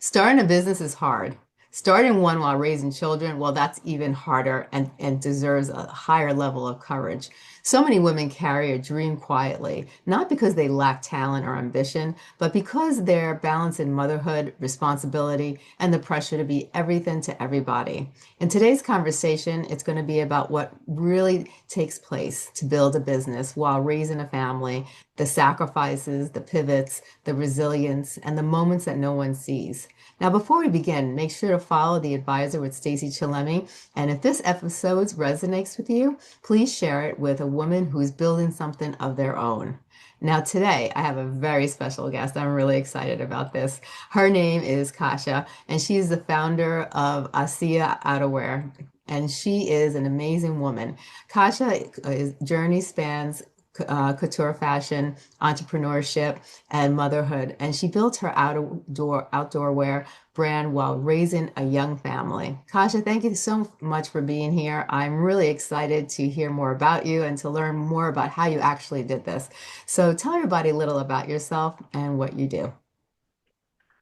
Starting a business is hard. Starting one while raising children, well, that's even harder and deserves a higher level of courage. So many women carry a dream quietly, not because they lack talent or ambition, but because they're balancing motherhood, responsibility, and the pressure to be everything to everybody. In today's conversation, it's going to be about what really takes place to build a business while raising a family, the sacrifices, the pivots, the resilience, and the moments that no one sees. Now, before we begin, make sure to follow The Advisor with Stacey Chillemi. And if this episode resonates with you, please share it with a woman who's building something of their own. Now, today I have a very special guest. I'm really excited about this. Her name is Kasia, and she is the founder of ACAI Outdoorwear. And she is an amazing woman. Kasia's journey spans couture fashion, entrepreneurship, and motherhood. And she built her outdoor wear brand while raising a young family. Kasia, thank you so much for being here. I'm really excited to hear more about you and to learn more about how you actually did this. So tell everybody a little about yourself and what you do.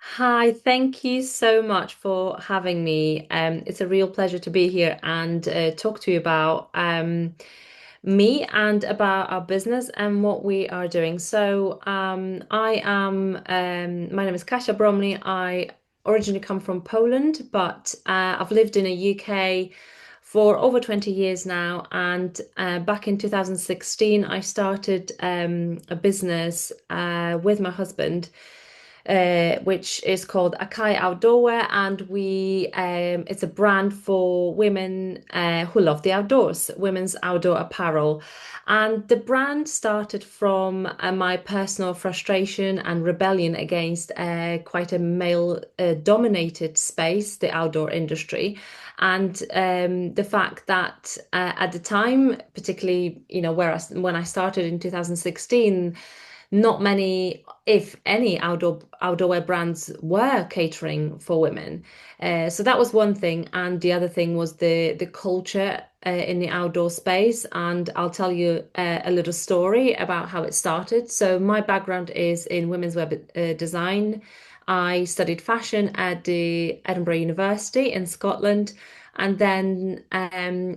Hi, thank you so much for having me. It's a real pleasure to be here and talk to you about me and about our business and what we are doing. My name is Kasia Bromley. I originally come from Poland, but I've lived in the UK for over 20 years now. And back in 2016, I started a business with my husband which is called ACAI Outdoorwear, and we it's a brand for women who love the outdoors, women's outdoor apparel. And the brand started from my personal frustration and rebellion against quite a male dominated space, the outdoor industry. And the fact that at the time, particularly, when I started in 2016, not many, if any, outdoorwear brands were catering for women. So that was one thing, and the other thing was the culture in the outdoor space. And I'll tell you a little story about how it started. So my background is in women's web design. I studied fashion at the Edinburgh University in Scotland, and then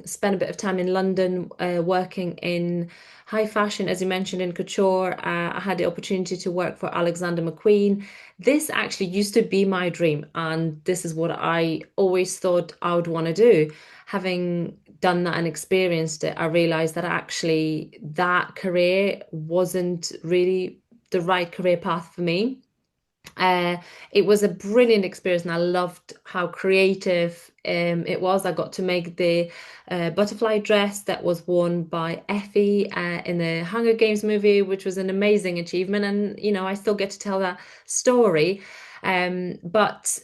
spent a bit of time in London working in high fashion, as you mentioned, in couture. I had the opportunity to work for Alexander McQueen. This actually used to be my dream, and this is what I always thought I would want to do. Having done that and experienced it, I realized that actually that career wasn't really the right career path for me. Uh, it was a brilliant experience, and I loved how creative it was. I got to make the butterfly dress that was worn by Effie in the Hunger Games movie, which was an amazing achievement. And I still get to tell that story. But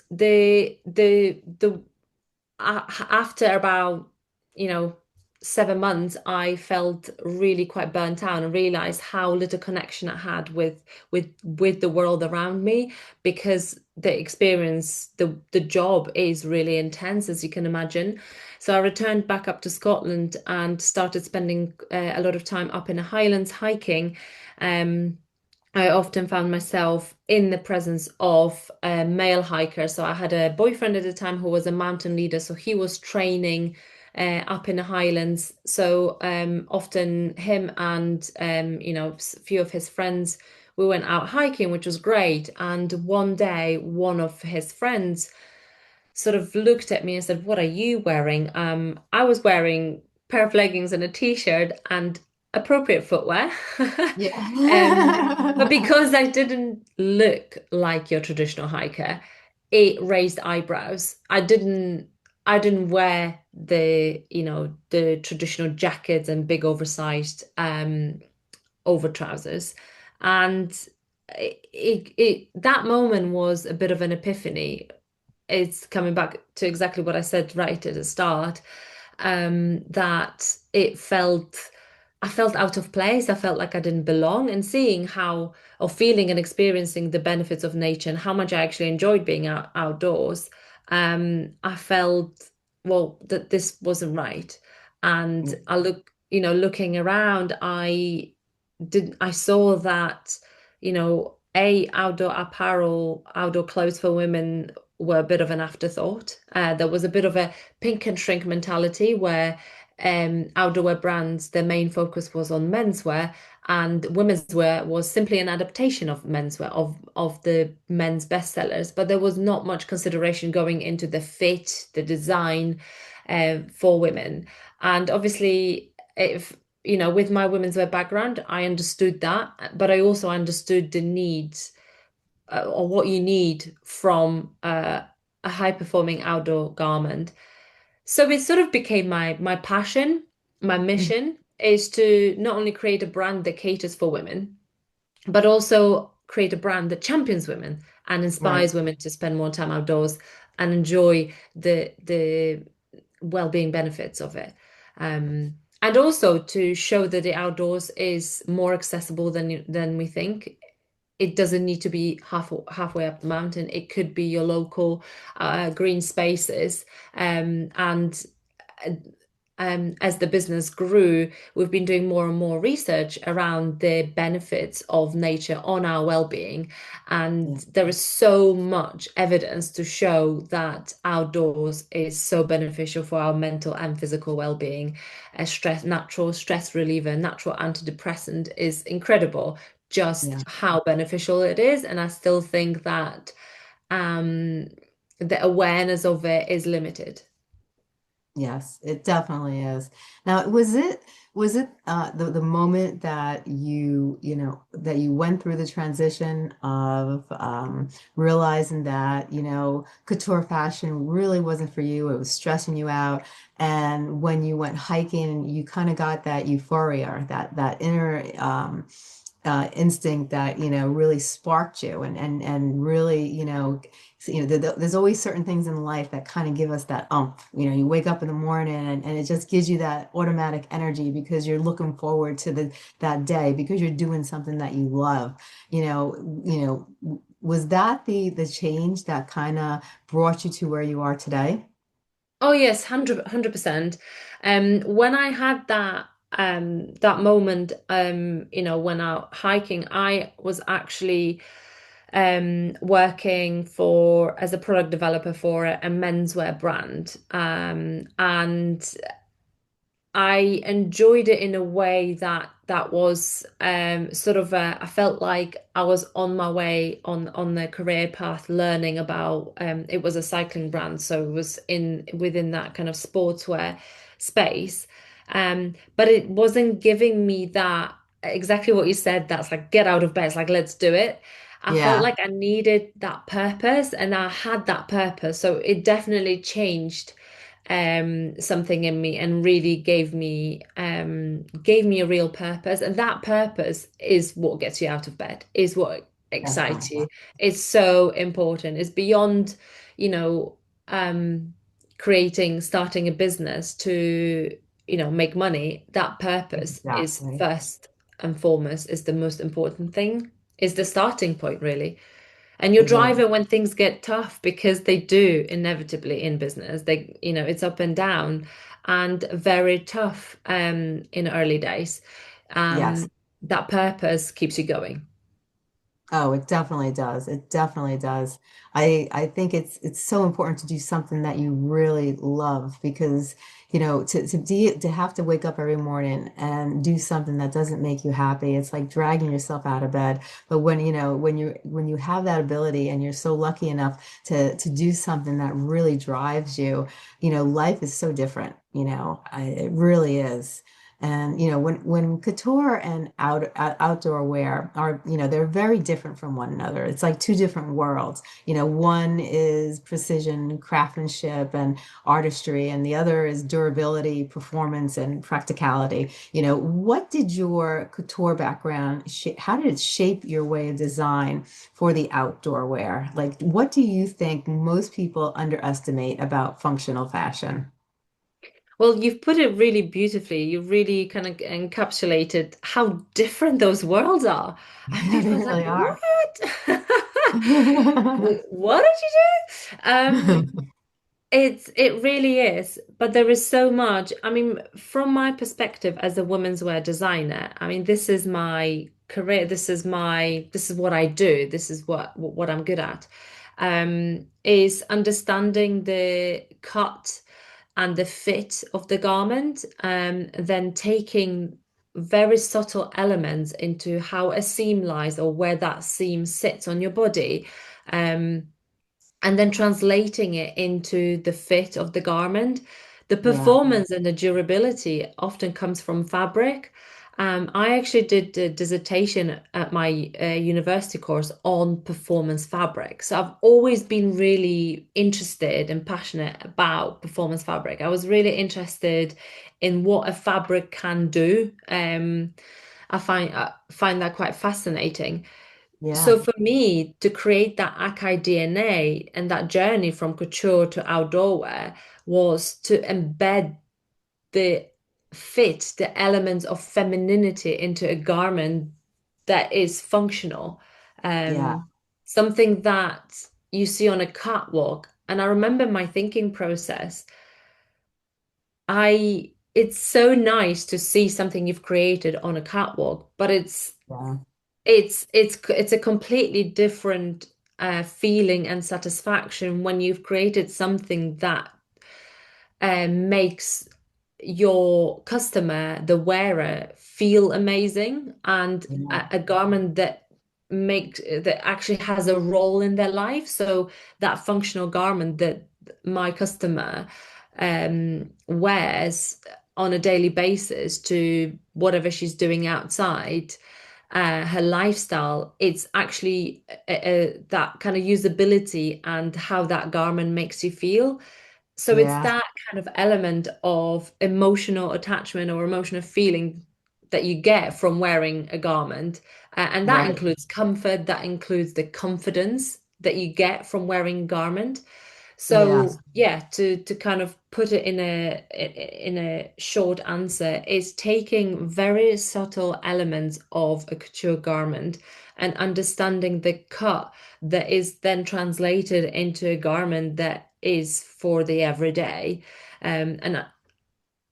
after about you know 7 months, I felt really quite burnt out and realized how little connection I had with the world around me, because the job is really intense, as you can imagine. So I returned back up to Scotland and started spending a lot of time up in the Highlands hiking. um I often found myself in the presence of a male hiker. So I had a boyfriend at the time who was a mountain leader. So he was training up in the Highlands. So often him and a few of his friends, we went out hiking, which was great. And one day, one of his friends sort of looked at me and said, "What are you wearing?" I was wearing a pair of leggings and a t-shirt and appropriate footwear. But Yeah. because I didn't look like your traditional hiker, it raised eyebrows. I didn't wear the traditional jackets and big oversized over trousers. And that moment was a bit of an epiphany. It's coming back to exactly what I said right at the start, that I felt out of place. I felt like I didn't belong. And seeing how, or feeling and experiencing the benefits of nature and how much I actually enjoyed being outdoors, I felt, well, that this wasn't right. And looking around, I saw that, outdoor apparel, outdoor clothes for women were a bit of an afterthought. There was a bit of a pink and shrink mentality where outdoor brands, their main focus was on menswear, and women's wear was simply an adaptation of menswear, of the men's bestsellers. But there was not much consideration going into the fit, the design for women. And obviously, if with my women's wear background, I understood that, but I also understood the needs or what you need from a high performing outdoor garment. So it sort of became my passion, my mission is to not only create a brand that caters for women, but also create a brand that champions women and Right. inspires women to spend more time outdoors and enjoy the well-being benefits of it. And also to show that the outdoors is more accessible than we think. It doesn't need to be halfway up the mountain. It could be your local green spaces. And as the business grew, we've been doing more and more research around the benefits of nature on our well-being. And Yeah. there is so much evidence to show that outdoors is so beneficial for our mental and physical well-being. A natural stress reliever, natural antidepressant is incredible, Yeah. just how beneficial it is. And I still think that um, the awareness of it is limited. Yes, it definitely is. Now, was it the moment that that you went through the transition of realizing that, couture fashion really wasn't for you, it was stressing you out, and when you went hiking, you kind of got that euphoria, that inner instinct that really sparked you and really there's always certain things in life that kind of give us that you wake up in the morning and it just gives you that automatic energy because you're looking forward to that day because you're doing something that you love. Was that the change that kind of brought you to where you are today? Oh yes, 100%. When I had that moment, when out hiking, I was actually working for as a product developer for a menswear brand. And I enjoyed it in a way that was sort of I felt like I was on my way on the career path, learning about it was a cycling brand, so it was in within that kind of sportswear space. But it wasn't giving me that exactly what you said, that's like get out of bed, it's like let's do it. I felt Yeah, like I needed that purpose and I had that purpose. So it definitely changed something in me and really gave me a real purpose, and that purpose is what gets you out of bed, is what excites definitely. you. It's so important. It's beyond you know um starting a business to make money. That purpose is Exactly. first and foremost, is the most important thing, is the starting point really. And your It is. driver when things get tough, because they do inevitably in business. It's up and down and very tough in early days. Yes. Um, that purpose keeps you going. Oh, it definitely does. It definitely does. I think it's so important to do something that you really love because, to have to wake up every morning and do something that doesn't make you happy, it's like dragging yourself out of bed. But when you have that ability and you're so lucky enough to do something that really drives you, life is so different, it really is. And when couture and outdoor wear are, they're very different from one another. It's like two different worlds. One is precision craftsmanship and artistry, and the other is durability, performance, and practicality. What did your couture background how did it shape your way of design for the outdoor wear? Like, what do you think most people underestimate about functional fashion? Well, you've put it really beautifully. You've really kind of encapsulated how different those worlds are. And Yeah, they people are like, really are. what? What did you do? It really is, but there is so much. I mean, from my perspective as a women's wear designer, I mean, this is my career. This is what I do. This is what I'm good at. is understanding the cut and the fit of the garment, then taking very subtle elements into how a seam lies or where that seam sits on your body, um, and then translating it into the fit of the garment. The Yeah. performance and the durability often comes from fabric. I actually did a dissertation at my university course on performance fabric. So I've always been really interested and passionate about performance fabric. I was really interested in what a fabric can do. I find that quite fascinating. Yeah. So for me, to create that ACAI DNA and that journey from couture to outdoor wear was to embed the fit, the elements of femininity into a garment that is functional. Yeah. Um, Something that you see on a catwalk. And I remember my thinking process. It's so nice to see something you've created on a catwalk, but Yeah. it's a completely different feeling and satisfaction when you've created something that makes your customer, the wearer, feel amazing, and Yeah. a garment that actually has a role in their life. So that functional garment that my customer wears on a daily basis to whatever she's doing outside, her lifestyle, it's actually that kind of usability and how that garment makes you feel. So it's Yeah. that kind of element of emotional attachment or emotional feeling that you get from wearing a garment. And that Right. includes comfort, that includes the confidence that you get from wearing a garment. Yeah. So yeah, to kind of put it in a short answer, is taking very subtle elements of a couture garment and understanding the cut that is then translated into a garment that is for the everyday, and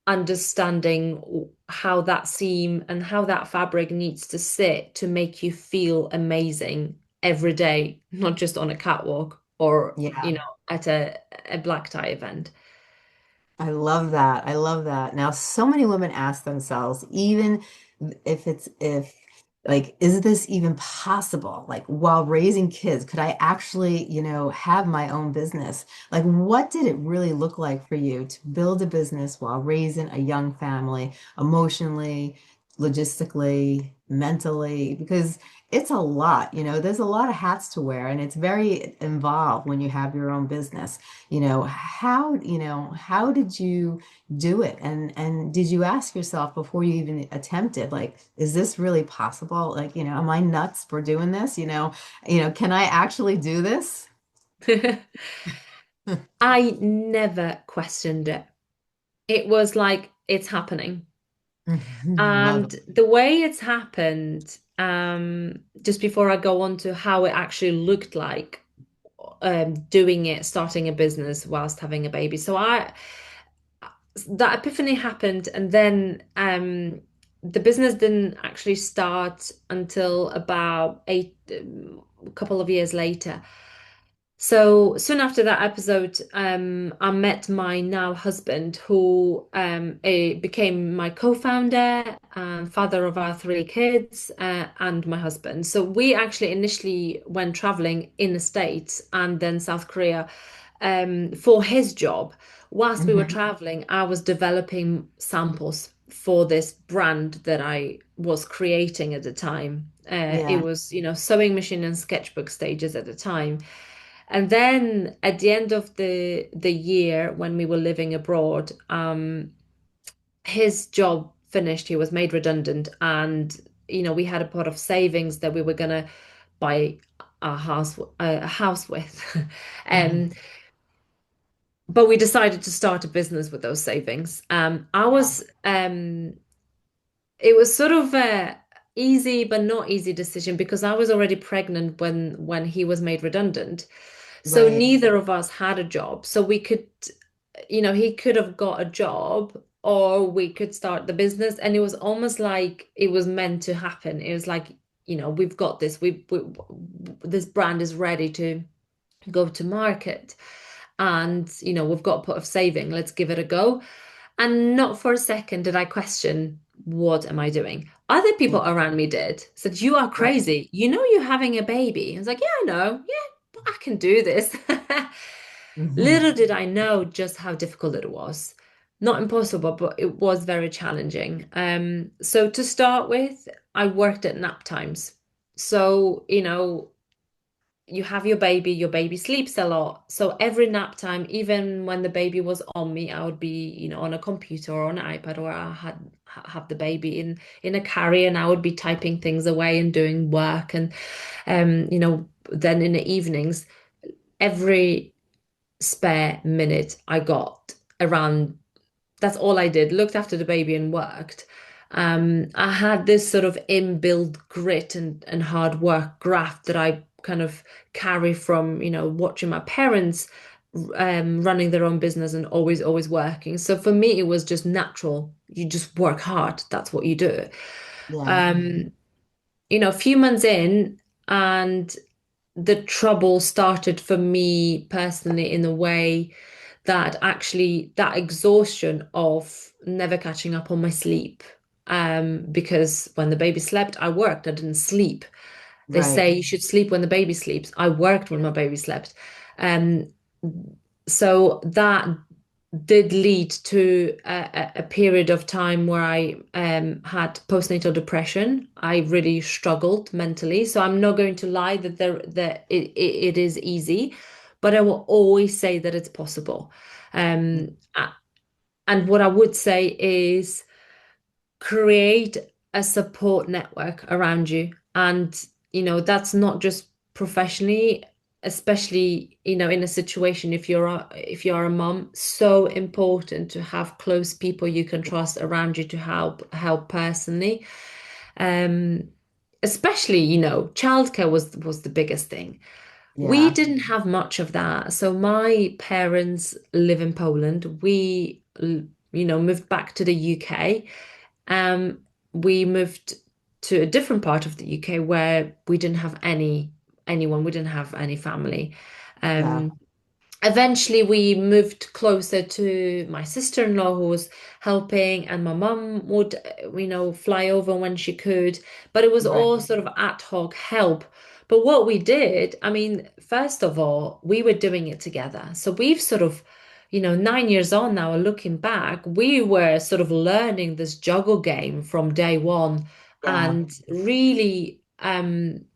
understanding how that seam and how that fabric needs to sit to make you feel amazing every day, not just on a catwalk or, Yeah. at a black tie event. I love that. I love that. Now, so many women ask themselves, even if like, is this even possible? Like, while raising kids, could I actually, have my own business? Like, what did it really look like for you to build a business while raising a young family, emotionally, logistically, mentally? Because it's a lot, there's a lot of hats to wear, and it's very involved when you have your own business. How did you do it? And did you ask yourself before you even attempted, like, is this really possible? Like, am I nuts for doing this? Can I actually do this? I never questioned it. It was like, it's happening. Love And it. the way it's happened, just before I go on to how it actually looked like, doing it, starting a business whilst having a baby. So that epiphany happened, and then the business didn't actually start until about a couple of years later. So soon after that episode, I met my now husband, who became my co-founder, father of our three kids, and my husband. So we actually initially went traveling in the States and then South Korea, for his job. Whilst we were Hmm. traveling, I was developing samples for this brand that I was creating at the time. It Yeah. was, sewing machine and sketchbook stages at the time. And then at the end of the year when we were living abroad, his job finished. He was made redundant, and we had a pot of savings that we were gonna buy a house with. Hmm. um, but we decided to start a business with those savings. It was sort of a easy but not easy decision because I was already pregnant when he was made redundant. So Right. neither of us had a job. So we could, he could have got a job or we could start the business. And it was almost like it was meant to happen. It was like, we've got this. This brand is ready go to market. And, we've got a pot of saving, let's give it a go. And not for a second did I question, what am I doing? Other Yeah. people around me did. Said, you are Right. crazy. You know you're having a baby. I was like, yeah, I know. Yeah, but I can do this. Hmm. Little did I know just how difficult it was. Not impossible, but it was very challenging. So to start with, I worked at nap times. So, you have your baby sleeps a lot. So every nap time, even when the baby was on me, I would be, on a computer or on an iPad, or I have the baby in a carrier, and I would be typing things away and doing work. And then in the evenings, every spare minute I got around, that's all I did, looked after the baby and worked. I had this sort of inbuilt grit and hard work graft that I kind of carry from, watching my parents running their own business and always working. So for me, it was just natural. You just work hard. That's what you do. Yeah. Um, a few months in, and the trouble started for me personally in a way that actually that exhaustion of never catching up on my sleep. Because when the baby slept, I worked, I didn't sleep. They Right. say you should sleep when the baby sleeps. I worked when my baby slept. Um, so that did lead to a period of time where I had postnatal depression. I really struggled mentally. So I'm not going to lie that it is easy, but I will always say that it's possible. And what I would say is create a support network around you. And, that's not just professionally, especially, in a situation if you're a mom, so important to have close people you can trust around you to help personally. Um, Especially, childcare was the biggest thing. We Yeah. didn't have much of that. So my parents live in Poland. Moved back to the UK. Um, we moved to a different part of the UK where we didn't have anyone. We didn't have any family. Yeah. Um, Eventually, we moved closer to my sister-in-law who was helping, and my mum would, fly over when she could. But it was Right. all sort of ad hoc help. But what we did, I mean, first of all, we were doing it together. So we've sort of, 9 years on now, looking back, we were sort of learning this juggle game from day one, Yeah. and really,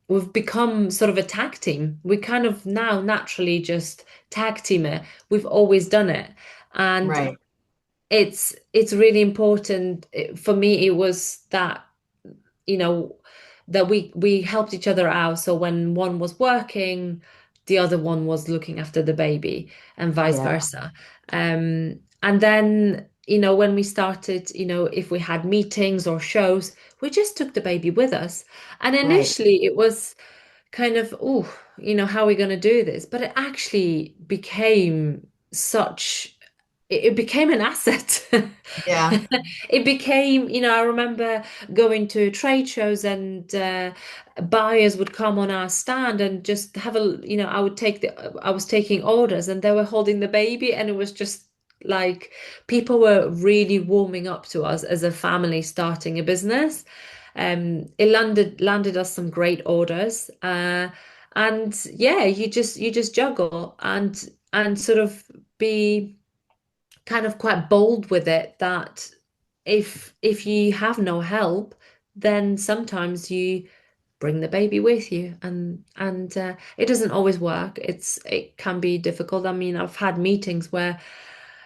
we've become sort of a tag team. We kind of now naturally just tag teamer. We've always done it. And Right. it's really important. For me, it was that, you know, that we helped each other out. So when one was working, the other one was looking after the baby, and vice Yeah. versa. And then, when we started, if we had meetings or shows, we just took the baby with us. And Right. initially it was kind of, oh, how are we going to do this? But it actually became it became an asset. Yeah. It became, I remember going to trade shows, and buyers would come on our stand and just have I was taking orders, and they were holding the baby, and it was just like people were really warming up to us as a family starting a business. It landed us some great orders, and yeah, you just juggle and sort of be kind of quite bold with it, that if you have no help, then sometimes you bring the baby with you, and it doesn't always work. It can be difficult. I mean, I've had meetings where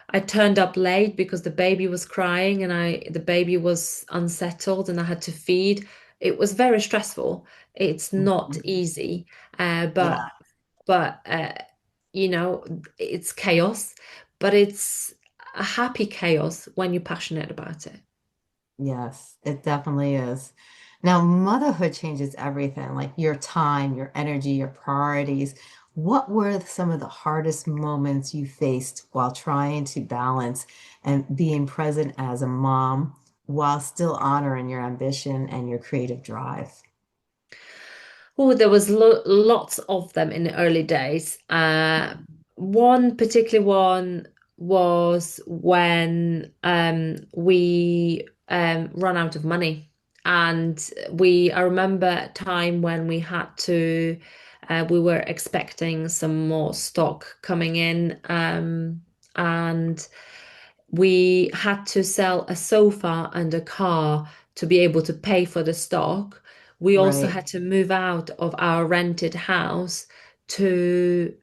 I turned up late because the baby was crying, and the baby was unsettled, and I had to feed. It was very stressful. It's not Mhm. easy, Yeah. but it's chaos, but it's a happy chaos when you're passionate about it. Yes, it definitely is. Now, motherhood changes everything, like your time, your energy, your priorities. What were some of the hardest moments you faced while trying to balance and being present as a mom while still honoring your ambition and your creative drive? Oh, there was lo lots of them in the early days. One particular one was when we run out of money, and I remember a time when we had to we were expecting some more stock coming in, and we had to sell a sofa and a car to be able to pay for the stock. We also Right. had to move out of our rented house to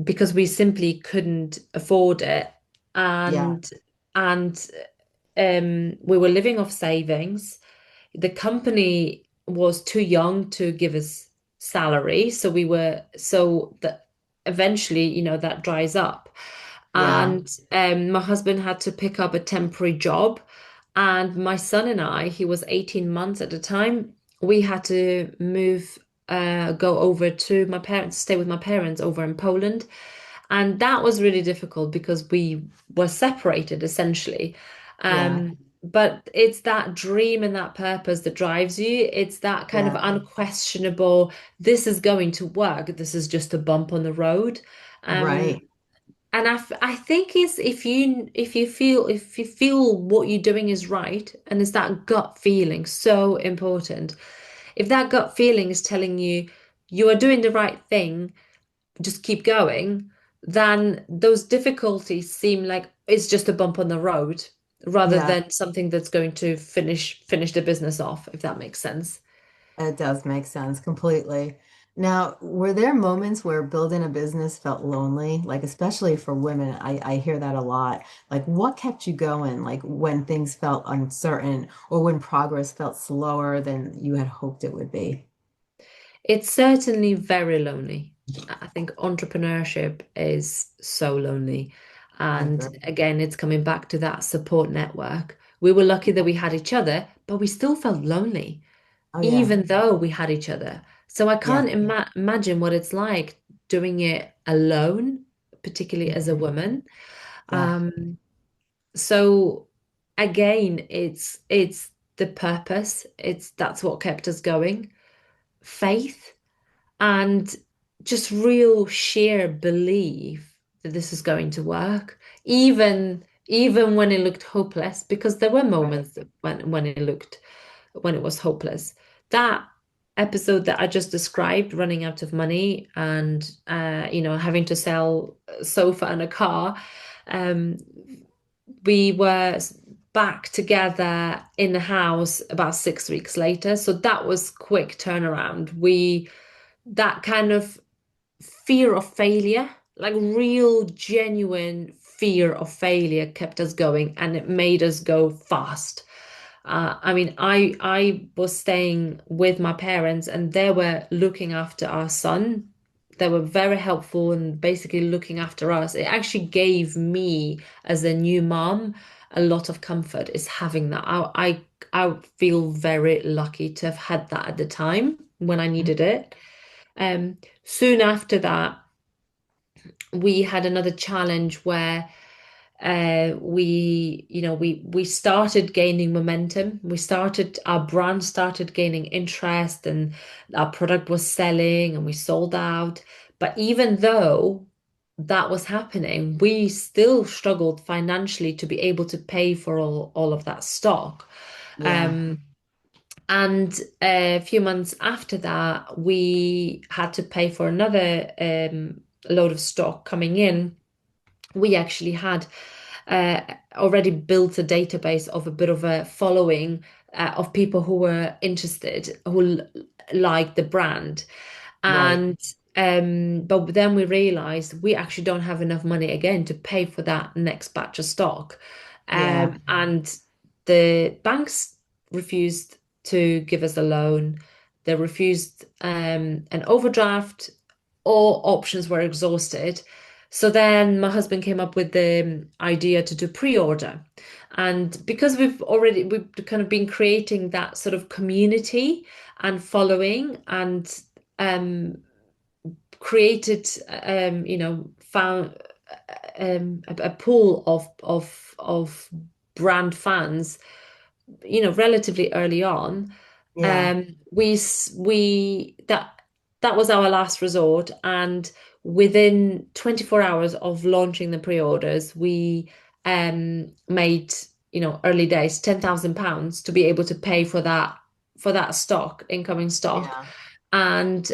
because we simply couldn't afford it. Yeah. And and we were living off savings. The company was too young to give us salary, so we were so that eventually, that dries up. Yeah. And my husband had to pick up a temporary job, and my son and I, he was 18 months at the time, we had to go over to my parents, stay with my parents over in Poland. And that was really difficult because we were separated essentially. Yeah. But it's that dream and that purpose that drives you. It's that kind of Yeah. unquestionable, this is going to work. This is just a bump on the road. Um, Right. and I think is if you feel what you're doing is right, and it's that gut feeling so important. If that gut feeling is telling you you are doing the right thing, just keep going, then those difficulties seem like it's just a bump on the road rather Yeah. than something that's going to finish the business off, if that makes sense. It does make sense completely. Now, were there moments where building a business felt lonely? Like, especially for women, I hear that a lot. Like, what kept you going? Like, when things felt uncertain or when progress felt slower than you had hoped it would be? It's certainly very lonely. I think entrepreneurship is so lonely. I And agree. again, it's coming back to that support network. We were lucky that we had each other, but we still felt lonely, Oh, yeah. even though we had each other. So I Yeah. can't imagine what it's like doing it alone, particularly as a Mhm. woman. Yeah. Um, so again, it's the purpose. That's what kept us going. Faith and just real sheer belief that this is going to work, even when it looked hopeless, because there were Right. moments when it was hopeless. That episode that I just described, running out of money and having to sell a sofa and a car, um, we were back together in the house about 6 weeks later. So that was quick turnaround. We That kind of fear of failure, like real genuine fear of failure, kept us going, and it made us go fast. I mean, I was staying with my parents, and they were looking after our son. They were very helpful and basically looking after us. It actually gave me, as a new mom, a lot of comfort, is having that. I feel very lucky to have had that at the time when I needed it. Soon after that, we had another challenge where we started gaining momentum. Our brand started gaining interest, and our product was selling, and we sold out. But even though that was happening, we still struggled financially to be able to pay for all of that stock. Yeah. Um, and a few months after that, we had to pay for another load of stock coming in. We actually had uh, already built a database of a bit of a following of people who were interested, who liked the brand. Right. And but then we realized we actually don't have enough money again to pay for that next batch of stock. Yeah. And the banks refused to give us a loan. They refused an overdraft. All options were exhausted. So then my husband came up with the idea to do pre-order. And because we've kind of been creating that sort of community and following, and um created found a pool of brand fans, relatively early on. Yeah. That was our last resort, and within 24 hours of launching the pre-orders, we made, early days, £10,000 to be able to pay for that stock, incoming stock. Yeah. And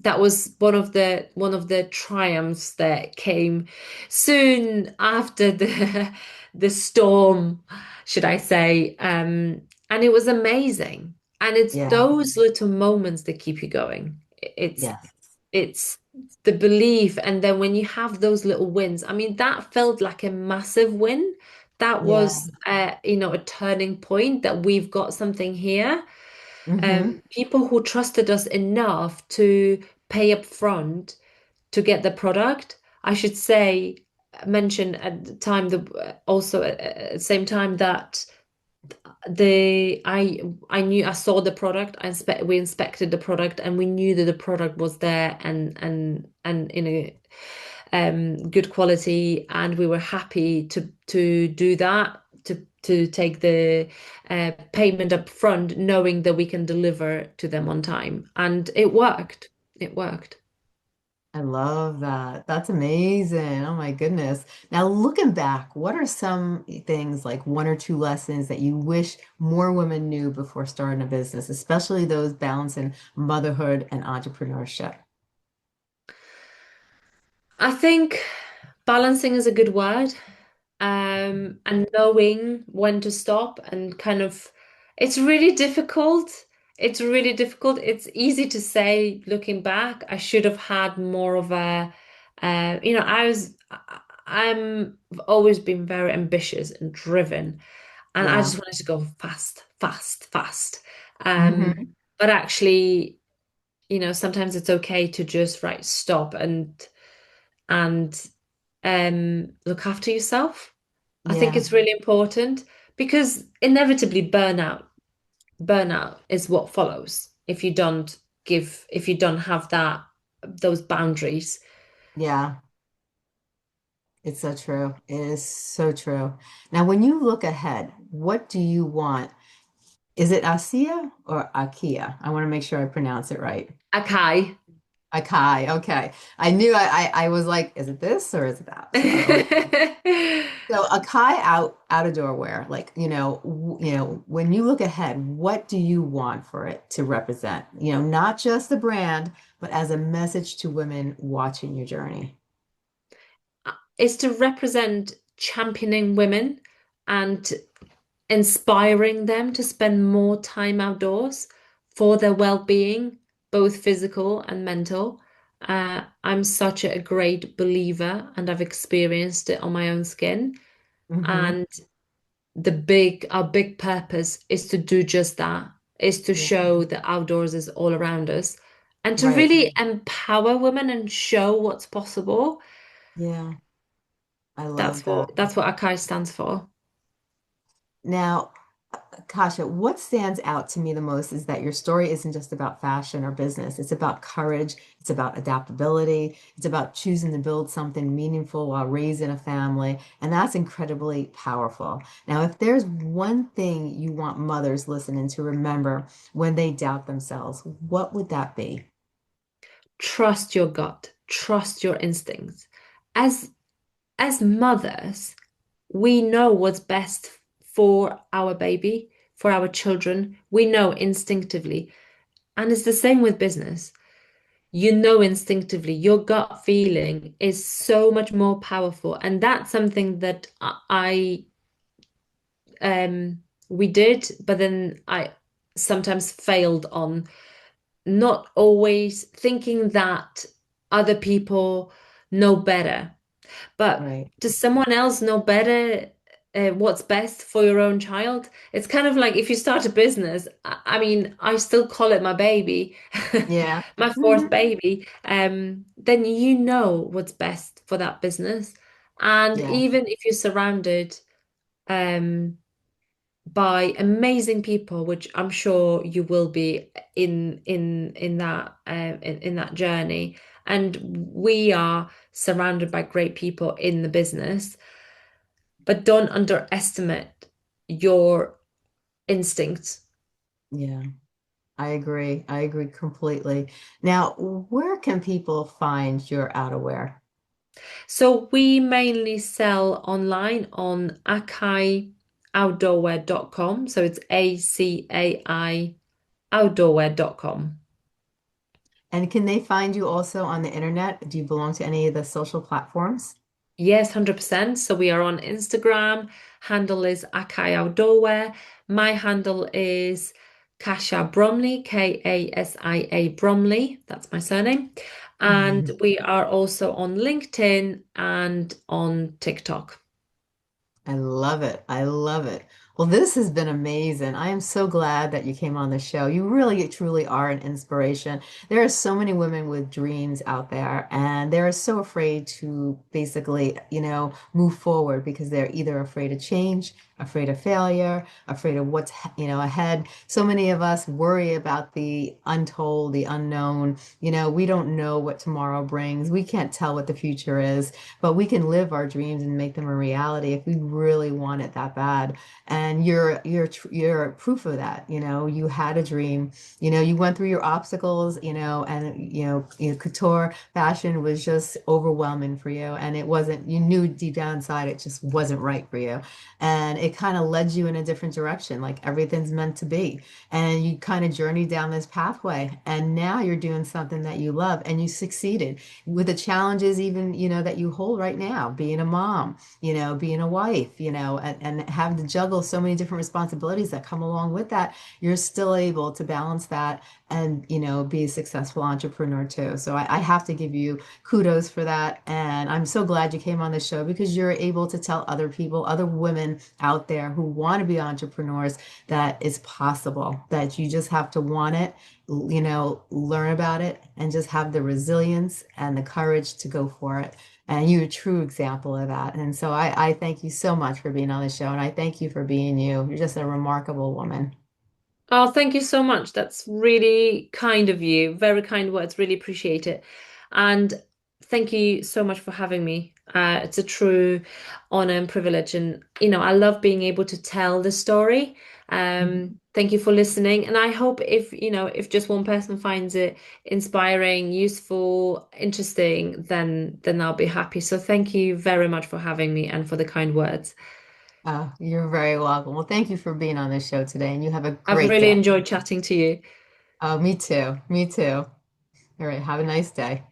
that was one of the triumphs that came soon after the storm, should I say. And it was amazing. And it's Yeah. those little moments that keep you going. It's Yes. it's the belief, and then when you have those little wins, I mean, that felt like a massive win. That Yeah. was, a turning point, that we've got something here. Mm-hmm. People who trusted us enough to pay up front to get the product. I should say, mention at the time, also at the same time, that I knew, I saw the product. We inspected the product, and we knew that the product was there, and in a good quality, and we were happy to do that, to take the payment up front, knowing that we can deliver to them on time, and it worked. It worked. I love that. That's amazing. Oh my goodness. Now, looking back, what are some things, like one or two lessons that you wish more women knew before starting a business, especially those balancing motherhood and entrepreneurship? I think balancing is a good word. And knowing when to stop, and kind of, it's really difficult. It's really difficult. It's easy to say, looking back, I should have had more of a, I've always been very ambitious and driven, and I Yeah. just wanted to go fast, fast, fast. Um, Hmm. but actually, sometimes it's okay to just, right, stop, and look after yourself. I think Yeah. it's really important, because inevitably burnout is what follows if you don't have those boundaries. Yeah. It's so true. It is so true. Now, when you look ahead, what do you want? Is it ASEA or AKIA? I want to make sure I pronounce it right. Okay. Akai. Okay. I knew I was like, is it this or is it that? So I want so Akai outdoor wear, like, when you look ahead, what do you want for it to represent? Not just the brand, but as a message to women watching your journey. Is to represent championing women and inspiring them to spend more time outdoors for their well-being, both physical and mental. I'm such a great believer, and I've experienced it on my own skin. Hmm. And our big purpose is to do just that, is to Yeah. show that outdoors is all around us, and to Right. really empower women and show what's possible. Yeah. I love That's that. what ACAI stands for. Now, Kasha, what stands out to me the most is that your story isn't just about fashion or business. It's about courage. It's about adaptability. It's about choosing to build something meaningful while raising a family. And that's incredibly powerful. Now, if there's one thing you want mothers listening to remember when they doubt themselves, what would that be? Trust your gut, trust your instincts. As as mothers, we know what's best for our baby, for our children. We know instinctively. And it's the same with business. You know instinctively, your gut feeling is so much more powerful. And that's something that we did, but then I sometimes failed on, not always thinking that other people know better. But Right. does someone else know better what's best for your own child? It's kind of like, if you start a business, I mean, I still call it my baby, Yeah. my fourth Hmm. baby. Then you know what's best for that business. And Yeah. even if you're surrounded um, by amazing people, which I'm sure you will be in that journey, and we are surrounded by great people in the business, but don't underestimate your instincts. Yeah, I agree. I agree completely. Now, where can people find your outerwear? So we mainly sell online on acai So it's ACAI outdoorwear.com. And can they find you also on the internet? Do you belong to any of the social platforms? Yes, 100%. So we are on Instagram. Handle is ACAI Outdoorwear. My handle is Kasia Bromley, Kasia Bromley. That's my surname. And we are also on LinkedIn and on TikTok. I love it. I love it. Well, this has been amazing. I am so glad that you came on the show. You really, truly are an inspiration. There are so many women with dreams out there, and they're so afraid to basically, move forward because they're either afraid of change, afraid of failure, afraid of what's, ahead. So many of us worry about the untold, the unknown. We don't know what tomorrow brings. We can't tell what the future is, but we can live our dreams and make them a reality if we really want it that bad. And you're proof of that. You had a dream. You went through your obstacles. And couture fashion was just overwhelming for you, and it wasn't. You knew deep down inside it just wasn't right for you, and it kind of led you in a different direction, like everything's meant to be. And you kind of journeyed down this pathway, and now you're doing something that you love, and you succeeded with the challenges even that you hold right now, being a mom, being a wife, and having to juggle so many different responsibilities that come along with that. You're still able to balance that and be a successful entrepreneur too. So I have to give you kudos for that, and I'm so glad you came on the show because you're able to tell other people, other women out there who want to be entrepreneurs, that it's possible, that you just have to want it, learn about it, and just have the resilience and the courage to go for it. And you're a true example of that. And so I thank you so much for being on the show. And I thank you for being you. You're just a remarkable woman. Oh, thank you so much. That's really kind of you. Very kind words. Really appreciate it. And thank you so much for having me. It's a true honor and privilege. And, I love being able to tell the story. Thank you for listening. And I hope if just one person finds it inspiring, useful, interesting, then I'll be happy. So thank you very much for having me and for the kind words. You're very welcome. Well, thank you for being on this show today, and you have a I've great really day. enjoyed chatting to you. Me too. Me too. All right. Have a nice day.